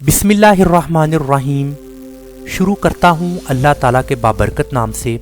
बिस्मिल्लाहिर्रहमानिर्रहीम। शुरू करता हूँ अल्लाह ताला के बाबरकत नाम से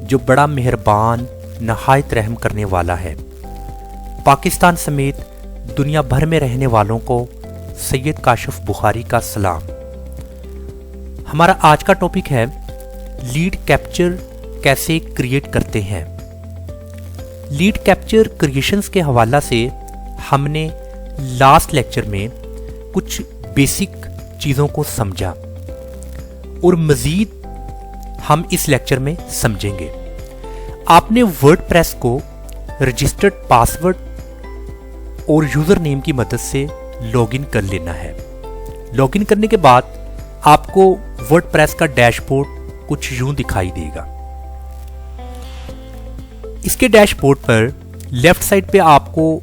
जो बड़ा मेहरबान नहायत रहम करने वाला है। पाकिस्तान समेत दुनिया भर में रहने वालों को सैयद काशिफ बुखारी का सलाम। हमारा आज का टॉपिक है लीड कैप्चर कैसे क्रिएट करते हैं। लीड कैप्चर क्रिएशंस के हवाला से हमने लास्ट लेक्चर में कुछ बेसिक चीज़ों को समझा और मज़ीद हम इस लेक्चर में समझेंगे। आपने वर्डप्रेस को रजिस्टर्ड पासवर्ड और यूज़र नेम की मदद से लॉगिन कर लेना है। लॉगिन करने के बाद आपको वर्डप्रेस का डैशबोर्ड कुछ यूं दिखाई देगा। इसके डैशबोर्ड पर लेफ्ट साइड पे आपको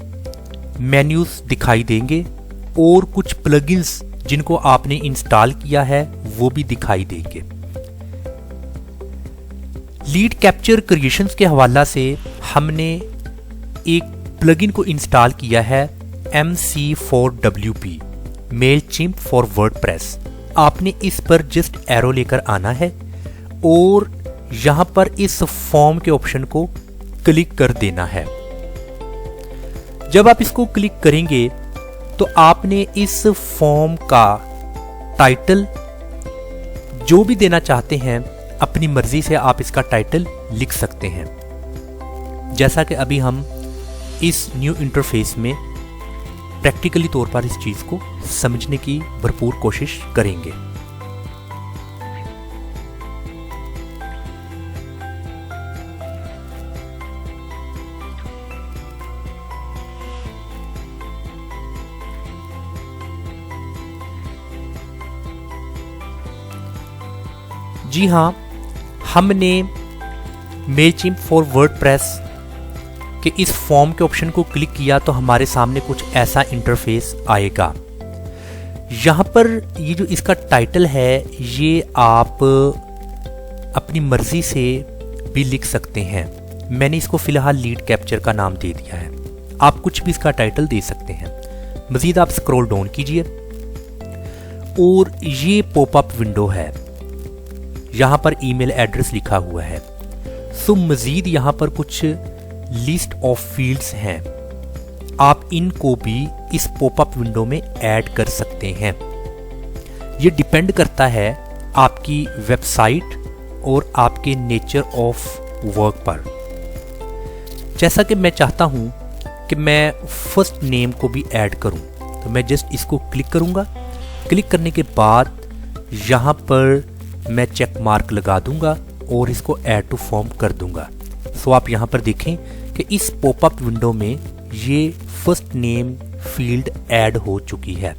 मेन्यूज दिखाई देंगे और कुछ प्लगइन्स जिनको आपने इंस्टॉल किया है वो भी दिखाई देंगे। लीड कैप्चर क्रिएशंस के हवाला से हमने एक प्लगइन को इंस्टॉल किया है MC4WP मेलचिम्प फॉर वर्डप्रेस। आपने इस पर जस्ट एरो लेकर आना है और यहां पर इस फॉर्म के ऑप्शन को क्लिक कर देना है। जब आप इसको क्लिक करेंगे तो आपने इस फॉर्म का टाइटल जो भी देना चाहते हैं अपनी मर्जी से आप इसका टाइटल लिख सकते हैं। जैसा कि अभी हम इस न्यू इंटरफेस में प्रैक्टिकली तौर पर इस चीज को समझने की भरपूर कोशिश करेंगे। जी हाँ, हमने मेलचिम्प फॉर वर्डप्रेस के इस फॉर्म के ऑप्शन को क्लिक किया तो हमारे सामने कुछ ऐसा इंटरफेस आएगा। यहाँ पर ये जो इसका टाइटल है ये आप अपनी मर्जी से भी लिख सकते हैं। मैंने इसको फिलहाल लीड कैप्चर का नाम दे दिया है। आप कुछ भी इसका टाइटल दे सकते हैं। मजीद आप स्क्रॉल डाउन कीजिए और ये पॉपअप विंडो है। यहाँ पर ईमेल एड्रेस लिखा हुआ है। सो मजीद यहाँ पर कुछ लिस्ट ऑफ फील्ड्स हैं। आप इनको भी इस पॉपअप विंडो में ऐड कर सकते हैं। ये डिपेंड करता है आपकी वेबसाइट और आपके नेचर ऑफ वर्क पर। जैसा कि मैं चाहता हूं कि मैं फर्स्ट नेम को भी ऐड करूं तो मैं जस्ट इसको क्लिक करूंगा। क्लिक करने के बाद यहाँ पर मैं चेक मार्क लगा दूंगा और इसको ऐड टू फॉर्म कर दूंगा। सो आप यहाँ पर देखें कि इस पॉपअप विंडो में ये फर्स्ट नेम फील्ड ऐड हो चुकी है।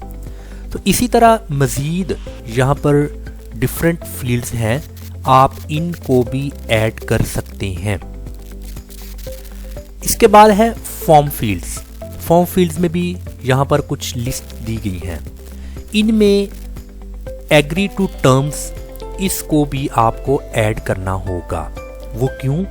तो इसी तरह मजीद यहाँ पर डिफरेंट फील्ड्स हैं, आप इनको भी ऐड कर सकते हैं। इसके बाद है फॉर्म फील्ड्स। फॉर्म फील्ड्स में भी यहाँ पर कुछ लिस्ट दी गई हैं। इनमें एग्री टू टर्म्स इसको भी आपको ऐड करना होगा। वो क्यों?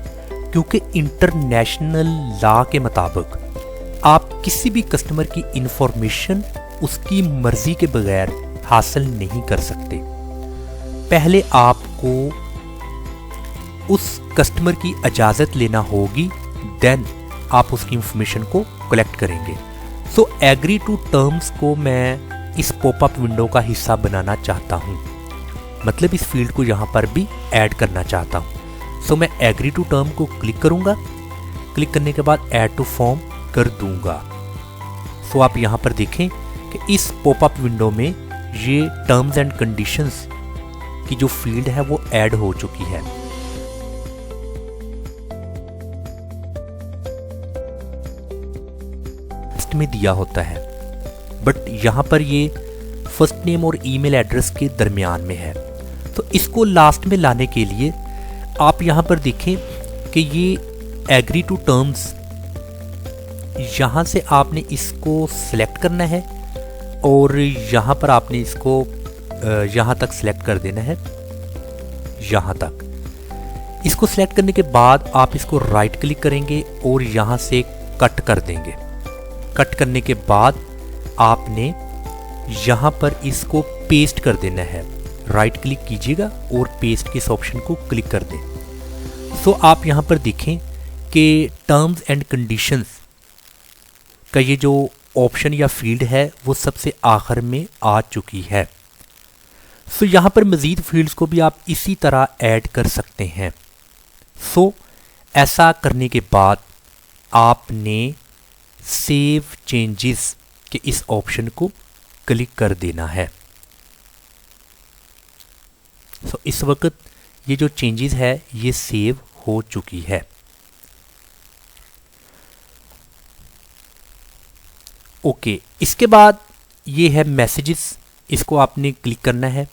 क्योंकि इंटरनेशनल लॉ के मुताबिक आप किसी भी कस्टमर की इंफॉर्मेशन उसकी मर्जी के बगैर हासिल नहीं कर सकते। पहले आपको उस कस्टमर की इजाज़त लेना होगी, देन आप उसकी इंफॉर्मेशन को कलेक्ट करेंगे। सो एग्री टू टर्म्स को मैं इस पॉपअप विंडो का हिस्सा बनाना चाहता हूँ, मतलब इस फील्ड को यहाँ पर भी ऐड करना चाहता हूँ। सो मैं एग्री टू टर्म को क्लिक करूँगा। क्लिक करने के बाद ऐड टू फॉर्म कर दूंगा। सो आप यहाँ पर देखें कि इस पॉपअप विंडो में ये टर्म्स एंड कंडीशंस की जो फील्ड है वो ऐड हो चुकी है। लिस्ट में दिया होता है बट यहाँ पर ये फर्स्ट नेम और ईमेल एड्रेस के दरमियान में है। तो इसको लास्ट में लाने के लिए आप यहाँ पर देखें कि ये एग्री टू टर्म्स, यहाँ से आपने इसको सिलेक्ट करना है और यहाँ पर आपने इसको यहाँ तक सिलेक्ट कर देना है। यहाँ तक इसको सिलेक्ट करने के बाद आप इसको राइट क्लिक करेंगे और यहाँ से कट कर देंगे। कट करने के बाद आपने यहाँ पर इसको पेस्ट कर देना है। राइट क्लिक कीजिएगा और पेस्ट के इस ऑप्शन को क्लिक कर दें। सो आप यहाँ पर देखें कि टर्म्स एंड कंडीशंस का ये जो ऑप्शन या फील्ड है वो सबसे आखिर में आ चुकी है। सो यहाँ पर मज़ीद फील्ड्स को भी आप इसी तरह ऐड कर सकते हैं। सो ऐसा करने के बाद आपने सेव चेंजेस के इस ऑप्शन को क्लिक कर देना है। सो इस वक्त ये जो चेंजेस है ये सेव हो चुकी है। ओके, इसके बाद ये है मैसेजेस, इसको आपने क्लिक करना है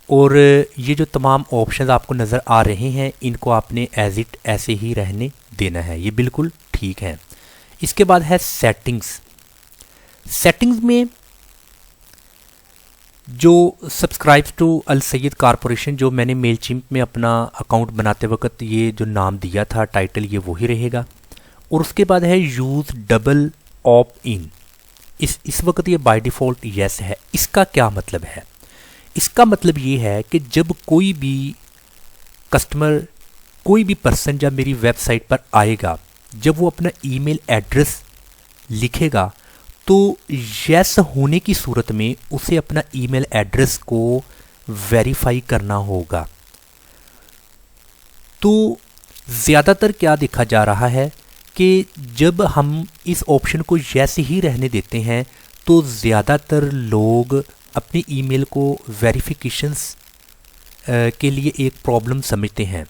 और ये जो तमाम ऑप्शन आपको नज़र आ रहे हैं इनको आपने एज इट ऐसे ही रहने देना है, ये बिल्कुल ठीक है। इसके बाद है सेटिंग्स। सेटिंग्स में जो subscribe to Al Syed Corporation, जो मैंने मेलचिम्प में अपना अकाउंट बनाते वक्त ये जो नाम दिया था टाइटल, ये वही रहेगा। और उसके बाद है यूज़ डबल ऑप इन, इस वक्त ये बाय डिफ़ॉल्ट यस है। इसका क्या मतलब है? इसका मतलब ये है कि जब कोई भी कस्टमर, कोई भी पर्सन जब मेरी वेबसाइट पर आएगा, जब वो अपना ईमेल एड्रेस लिखेगा तो यस होने की सूरत में उसे अपना ईमेल एड्रेस को वेरीफाई करना होगा। तो ज़्यादातर क्या देखा जा रहा है कि जब हम इस ऑप्शन को यस ही रहने देते हैं तो ज़्यादातर लोग अपनी ईमेल को वेरिफिकेशंस के लिए एक प्रॉब्लम समझते हैं।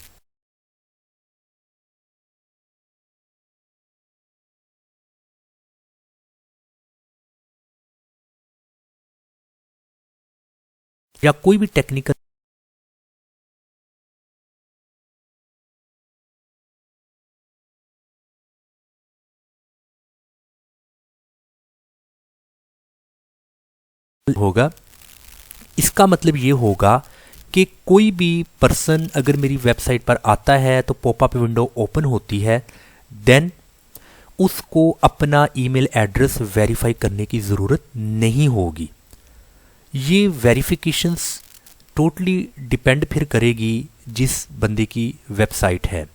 या कोई भी टेक्निकल होगा। इसका मतलब ये होगा कि कोई भी पर्सन अगर मेरी वेबसाइट पर आता है तो पॉपअप विंडो ओपन होती है, देन उसको अपना ईमेल एड्रेस वेरीफाई करने की ज़रूरत नहीं होगी। ये वेरिफिकेशंस टोटली डिपेंड फिर करेगी जिस बंदे की वेबसाइट है,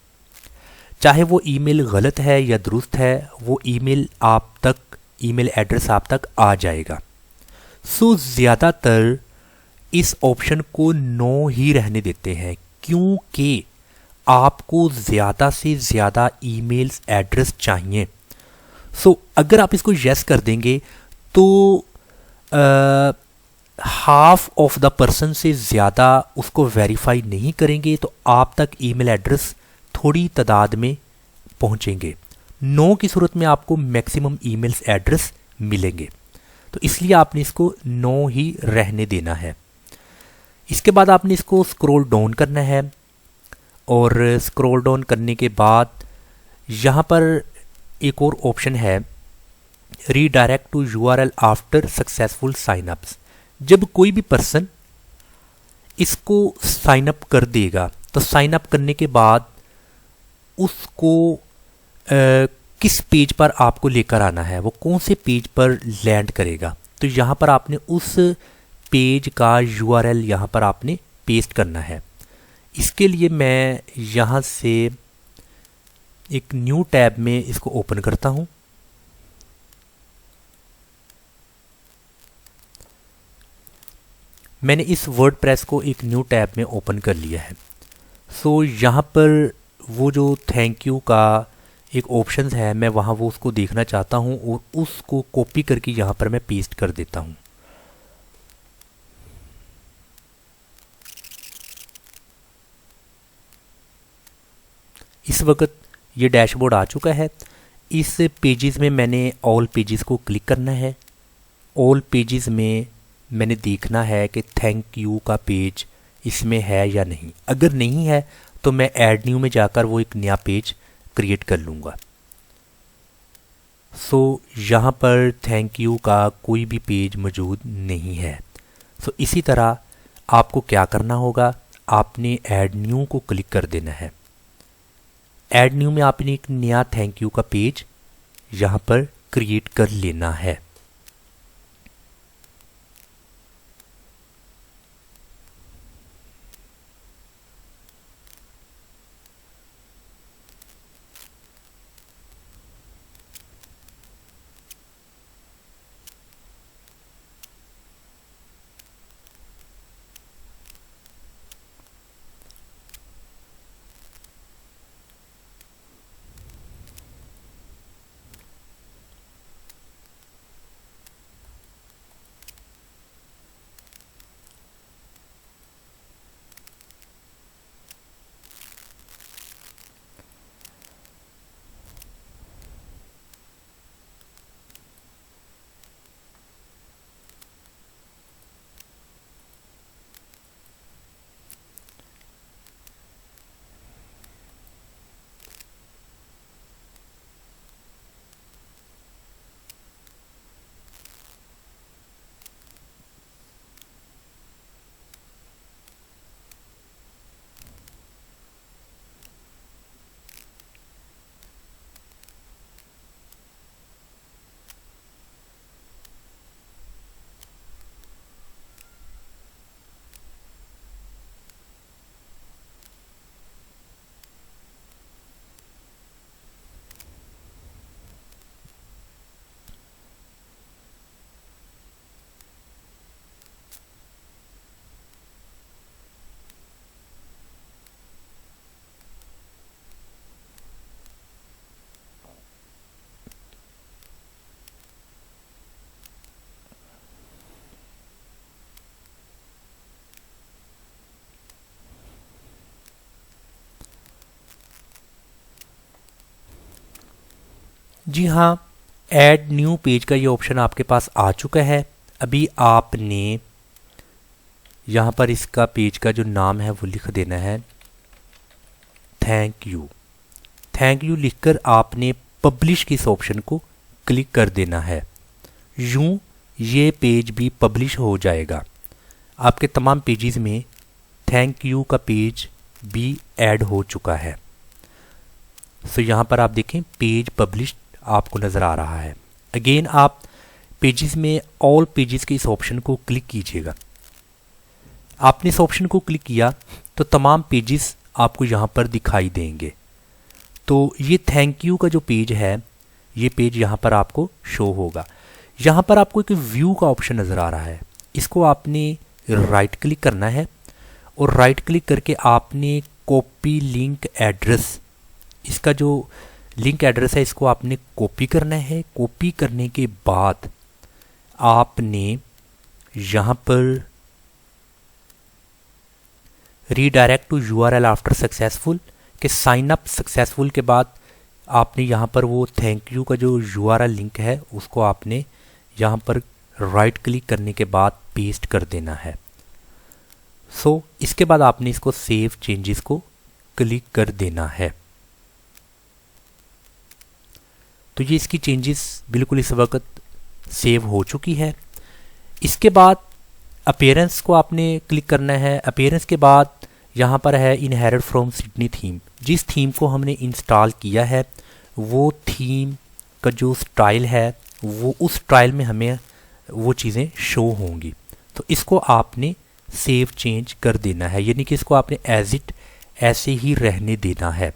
चाहे वो ईमेल गलत है या दुरुस्त है, वो ईमेल आप तक, ईमेल एड्रेस आप तक आ जाएगा। सो ज़्यादातर इस ऑप्शन को नो ही रहने देते हैं क्योंकि आपको ज़्यादा से ज़्यादा ईमेल्स एड्रेस चाहिए। सो अगर आप इसको यस कर देंगे तो हाफ ऑफ द पर्सन से ज़्यादा उसको वेरीफाई नहीं करेंगे तो आप तक ईमेल एड्रेस थोड़ी तादाद में पहुंचेंगे। नो की सूरत में आपको मैक्सिमम ईमेल्स एड्रेस मिलेंगे, तो इसलिए आपने इसको नो ही रहने देना है। इसके बाद आपने इसको स्क्रॉल डाउन करना है और स्क्रॉल डाउन करने के बाद यहाँ पर एक और ऑप्शन है redirect to URL after successful signups. जब कोई भी पर्सन इसको साइन अप कर देगा तो साइन अप करने के बाद उसको किस पेज पर आपको लेकर आना है, वो कौन से पेज पर लैंड करेगा, तो यहाँ पर आपने उस पेज का यूआरएल यहाँ पर आपने पेस्ट करना है। इसके लिए मैं यहाँ से एक न्यू टैब में इसको ओपन करता हूँ। मैंने इस वर्डप्रेस को एक न्यू टैब में ओपन कर लिया है। सो यहाँ पर वो जो थैंक यू का एक ऑप्शन है, मैं वहाँ वो उसको देखना चाहता हूँ और उसको कॉपी करके यहाँ पर मैं पेस्ट कर देता हूँ। इस वक्त ये डैशबोर्ड आ चुका है। इस पेजेस में मैंने ऑल पेजेस को क्लिक करना है। ऑल पेजेस में मैंने देखना है कि थैंक यू का पेज इसमें है या नहीं। अगर नहीं है तो मैं ऐड न्यू में जाकर वो एक नया पेज क्रिएट कर लूँगा। सो यहाँ पर थैंक यू का कोई भी पेज मौजूद नहीं है। सो इसी तरह आपको क्या करना होगा, आपने ऐड न्यू को क्लिक कर देना है। ऐड न्यू में आपने एक नया थैंक यू का पेज यहाँ पर क्रिएट कर लेना है। जी हाँ, ऐड न्यू पेज का ये ऑप्शन आपके पास आ चुका है। अभी आपने यहाँ पर इसका पेज का जो नाम है वो लिख देना है थैंक यू। थैंक यू लिखकर आपने पब्लिश की इस ऑप्शन को क्लिक कर देना है। यूँ ये पेज भी पब्लिश हो जाएगा। आपके तमाम पेजेस में थैंक यू का पेज भी ऐड हो चुका है। सो यहाँ पर आप देखें पेज पब्लिश आपको नज़र आ रहा है। अगेन आप पेजेस में ऑल पेजेस के इस ऑप्शन को क्लिक कीजिएगा। आपने इस ऑप्शन को क्लिक किया तो तमाम पेजेस आपको यहाँ पर दिखाई देंगे। तो ये थैंक यू का जो पेज है ये पेज यहाँ पर आपको शो होगा। यहाँ पर आपको एक व्यू का ऑप्शन नज़र आ रहा है। इसको आपने राइट क्लिक करना है और राइट क्लिक करके आपने कॉपी लिंक एड्रेस, इसका जो लिंक एड्रेस है इसको आपने कॉपी करना है। कॉपी करने के बाद आपने यहाँ पर redirect to URL after successful के साइन अप सक्सेसफुल के बाद आपने यहाँ पर वो थैंक यू का जो यूआरएल लिंक है उसको आपने यहाँ पर राइट क्लिक करने के बाद पेस्ट कर देना है। सो इसके बाद आपने इसको सेव चेंजेस को क्लिक कर देना है। तो ये इसकी चेंजेस बिल्कुल इस वक्त सेव हो चुकी है। इसके बाद अपीयरेंस को आपने क्लिक करना है। अपीयरेंस के बाद यहाँ पर है इनहेरिट फ्रॉम सिडनी थीम। जिस थीम को हमने इंस्टॉल किया है वो थीम का जो स्टाइल है वो उस स्टाइल में हमें वो चीज़ें शो होंगी। तो इसको आपने सेव चेंज कर देना है, यानी कि इसको आपने एज इट ऐसे ही रहने देना है।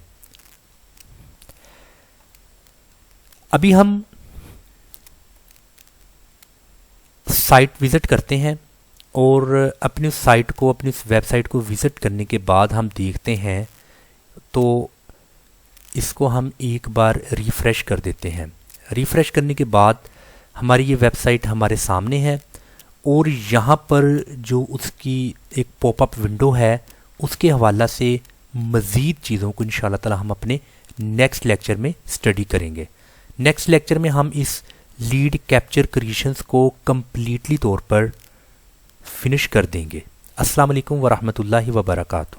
अभी हम साइट विज़िट करते हैं और अपनी उस साइट को, अपनी उस वेबसाइट को विज़िट करने के बाद हम देखते हैं तो इसको हम एक बार रिफ़्रेश कर देते हैं। रिफ़्रेश करने के बाद हमारी ये वेबसाइट हमारे सामने है और यहाँ पर जो उसकी एक पॉपअप विंडो है उसके हवाला से मज़ीद चीज़ों को इंशाअल्लाह ताला हम अपने नेक्स्ट लेक्चर में स्टडी करेंगे। नेक्स्ट लेक्चर में हम इस लीड कैप्चर क्रिएशंस को कम्प्लीटली तौर पर फिनिश कर देंगे। अस्सलाम वालेकुम वरहमतुल्लाहि वबरकातुहू।